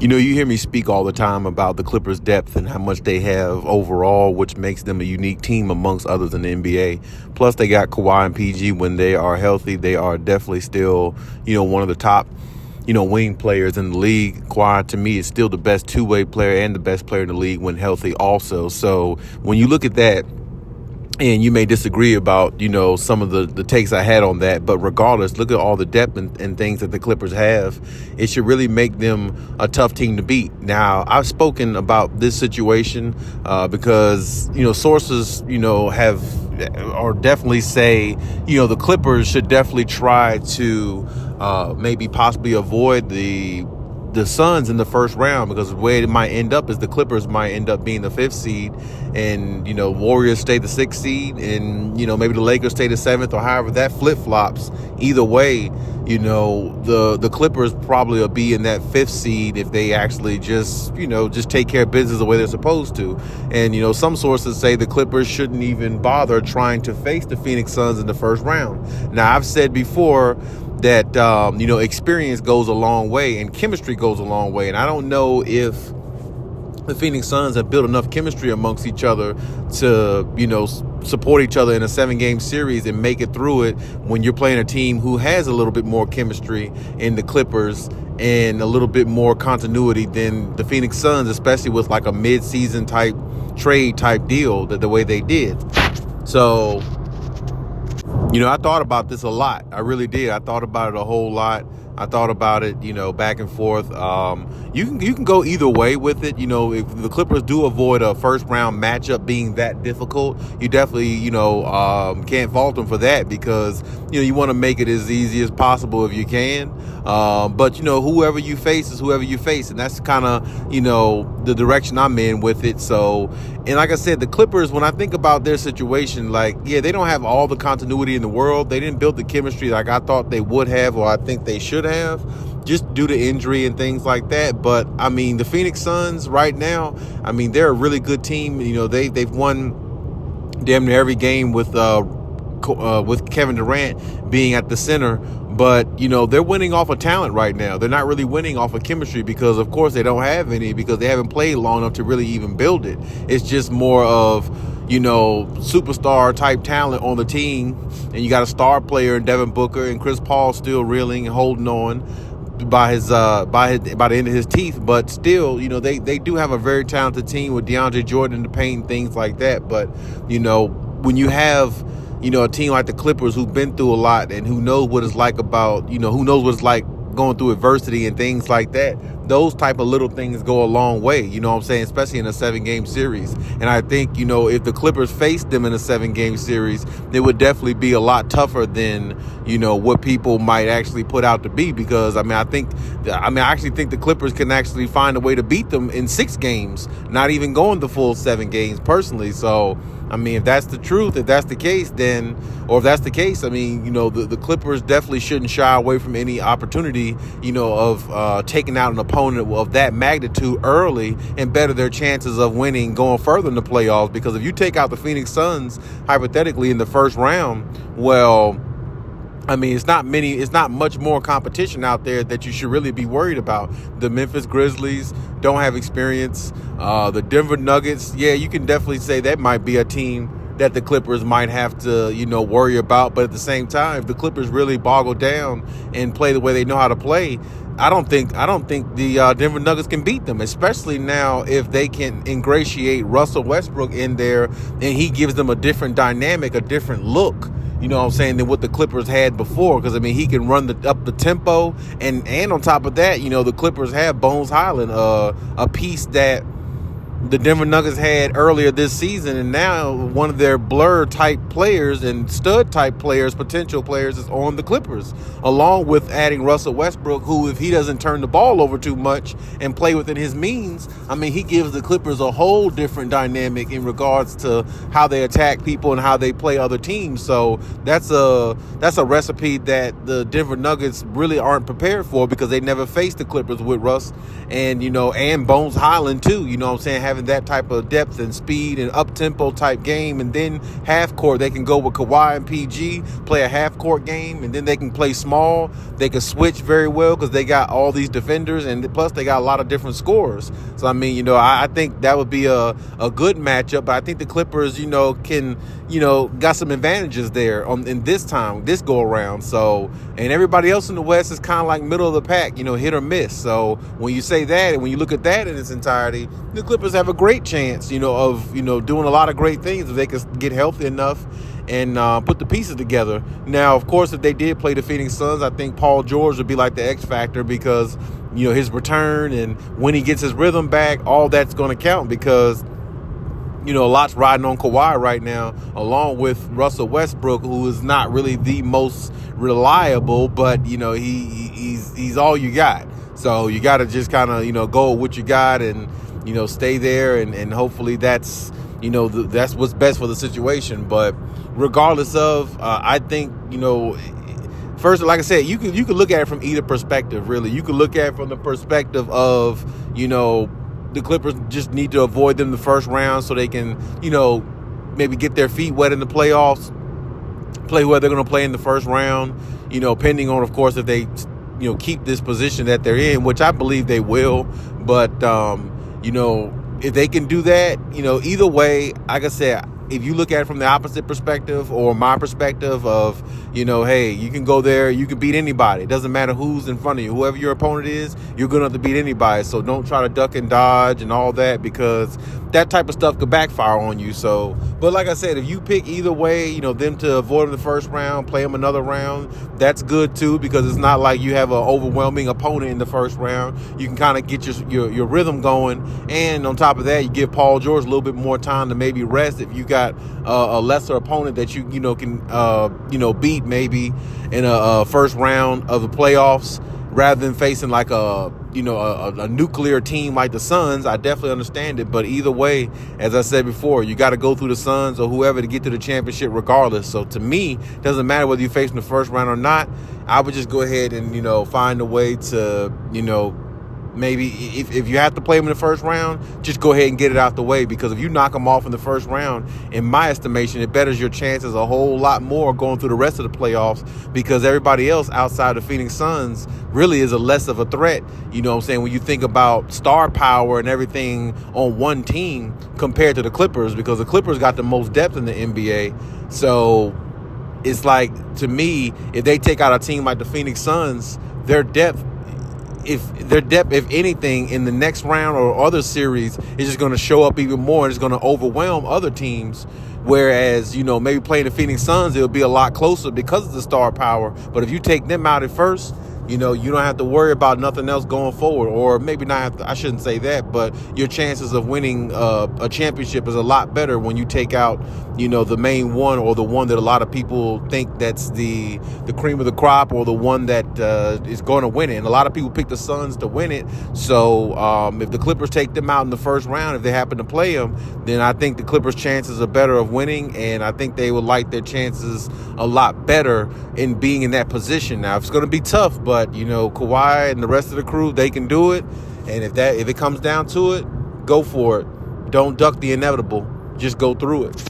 You know, you hear me speak all the time about the Clippers' depth and how much they have overall, which makes them a unique team amongst others in the NBA. Plus, they got Kawhi and PG. When they are healthy, they are definitely still, one of the top, wing players in the league. Kawhi, to me, is still the best two-way player and the best player in the league when healthy also. So when you look at that, and you may disagree about, some of the takes I had on that. But regardless, look at all the depth and things that the Clippers have. It should really make them a tough team to beat. Now, I've spoken about this situation because, sources, or definitely say, the Clippers should definitely try to maybe possibly avoid the Suns in the first round, because the way it might end up is the Clippers might end up being the 5th seed and, Warriors stay the 6th seed and, maybe the Lakers stay the 7th, or however that flip-flops. Either way, the Clippers probably will be in that 5th seed if they actually just take care of business the way they're supposed to. And, some sources say the Clippers shouldn't even bother trying to face the Phoenix Suns in the first round. Now, I've said before that, experience goes a long way and chemistry goes a long way. And I don't know if the Phoenix Suns have built enough chemistry amongst each other to, support each other in a 7-game series and make it through it when you're playing a team who has a little bit more chemistry in the Clippers and a little bit more continuity than the Phoenix Suns, especially with like a mid-season type trade type deal the way they did. So, I thought about this a lot. I really did. I thought about it a whole lot. I thought about it, back and forth. You can go either way with it. If the Clippers do avoid a first round matchup being that difficult, you definitely, can't fault them for that, because, you want to make it as easy as possible if you can. But, whoever you face is whoever you face. And that's kind of, the direction I'm in with it. So, and like I said, the Clippers, when I think about their situation, they don't have all the continuity in the world. They didn't build the chemistry like I thought they would have, or I think they should have, just due to injury and things like that. But I mean, the Phoenix Suns right now, they're a really good team. They've won damn near every game with Kevin Durant being at the center. But, they're winning off of talent right now. They're not really winning off of chemistry because, of course, they don't have any, because they haven't played long enough to really even build it. It's just more of, superstar type talent on the team. And you got a star player in Devin Booker, and Chris Paul still reeling and holding on by the end of his teeth. But still, they do have a very talented team with DeAndre Jordan in the paint and things like that. But, when you have a team like the Clippers who've been through a lot and who knows what it's like who knows what it's like going through adversity and things like that, those type of little things go a long way, especially in a 7-game series. And I think, if the Clippers faced them in a 7-game series, it would definitely be a lot tougher than, what people might actually put out to be, because, I actually think the Clippers can actually find a way to beat them in 6 games, not even going the full 7 games personally. So, if that's the truth, if that's the case, the Clippers definitely shouldn't shy away from any opportunity, of taking out an opponent of that magnitude early and better their chances of winning going further in the playoffs. Because if you take out the Phoenix Suns, hypothetically, in the first round, well, it's not much more competition out there that you should really be worried about. The Memphis Grizzlies don't have experience. The Denver Nuggets, you can definitely say that might be a team that the Clippers might have to, worry about. But at the same time, if the Clippers really boggle down and play the way they know how to play, I don't think the Denver Nuggets can beat them, especially now if they can ingratiate Russell Westbrook in there and he gives them a different dynamic, a different look, than what the Clippers had before. Because, he can run up the tempo. And on top of that, the Clippers have Bones Highland, a piece that, the Denver Nuggets had earlier this season, and now one of their blur type players and stud type players, potential players, is on the Clippers, along with adding Russell Westbrook, who, if he doesn't turn the ball over too much and play within his means, I mean, he gives the Clippers a whole different dynamic in regards to how they attack people and how they play other teams. So that's a recipe that the Denver Nuggets really aren't prepared for, because they never faced the Clippers with Russ and, and Bones Highland too, what I'm saying, having that type of depth and speed and up-tempo type game. And then half-court, they can go with Kawhi and PG, play a half-court game, and then they can play small. They can switch very well because they got all these defenders, and plus they got a lot of different scorers. So, I mean, I think that would be a good matchup, but I think the Clippers, can, got some advantages there in this go-around. So, and everybody else in the West is kind of like middle of the pack, hit or miss. So when you say that and when you look at that in its entirety, the Clippers have a great chance, of doing a lot of great things if they can get healthy enough and put the pieces together. Now, of course, if they did play the Phoenix Suns, I think Paul George would be like the X factor, because his return and when he gets his rhythm back, all that's going to count, because a lot's riding on Kawhi right now, along with Russell Westbrook, who is not really the most reliable, but he's all you got. So you got to just kind of go with what you got and stay there, and hopefully that's that's what's best for the situation. But regardless of, I think first, like I said, you could look at it from either perspective. Really, you could look at it from the perspective of the Clippers just need to avoid them the first round so they can maybe get their feet wet in the playoffs, play where they're going to play in the first round, pending on, of course, if they keep this position that they're in, which I believe they will. But if they can do that, either way, like I said, if you look at it from the opposite perspective or my perspective of, hey, you can go there, you can beat anybody. It doesn't matter who's in front of you. Whoever your opponent is, you're going to have to beat anybody. So don't try to duck and dodge and all that, because that type of stuff could backfire on you. So, but like I said, if you pick either way, them to avoid them the first round, play them another round, that's good too, because it's not like you have an overwhelming opponent in the first round. You can kind of get your rhythm going. And on top of that, you give Paul George a little bit more time to maybe rest if you got a lesser opponent that you can beat maybe in a first round of the playoffs, rather than facing like a nuclear team like the Suns. I definitely understand it, but either way, as I said before, you got to go through the Suns or whoever to get to the championship regardless. So to me, it doesn't matter whether you face in the first round or not. I would just go ahead and find a way to maybe if you have to play them in the first round, just go ahead and get it out the way, because if you knock them off in the first round, in my estimation, it betters your chances a whole lot more going through the rest of the playoffs, because everybody else outside the Phoenix Suns really is a less of a threat. You know what I'm saying? When you think about star power and everything on one team compared to the Clippers, because the Clippers got the most depth in the NBA. So it's like, to me, if they take out a team like the Phoenix Suns, their depth, if anything, in the next round or other series, is just going to show up even more, and it's going to overwhelm other teams. Whereas, maybe playing the Phoenix Suns, it'll be a lot closer because of the star power. But if you take them out at first, you don't have to worry about nothing else going forward. Or maybe not have to, I shouldn't say that, but your chances of winning a championship is a lot better when you take out, the main one, or the one that a lot of people think that's the cream of the crop, or the one that is going to win it. And a lot of people pick the Suns to win it. So if the Clippers take them out in the first round, if they happen to play them, then I think the Clippers' chances are better of winning, and I think they would like their chances a lot better in being in that position. Now, it's going to be tough, but Kawhi and the rest of the crew, they can do it. And if it comes down to it, go for it. Don't duck the inevitable. Just go through it.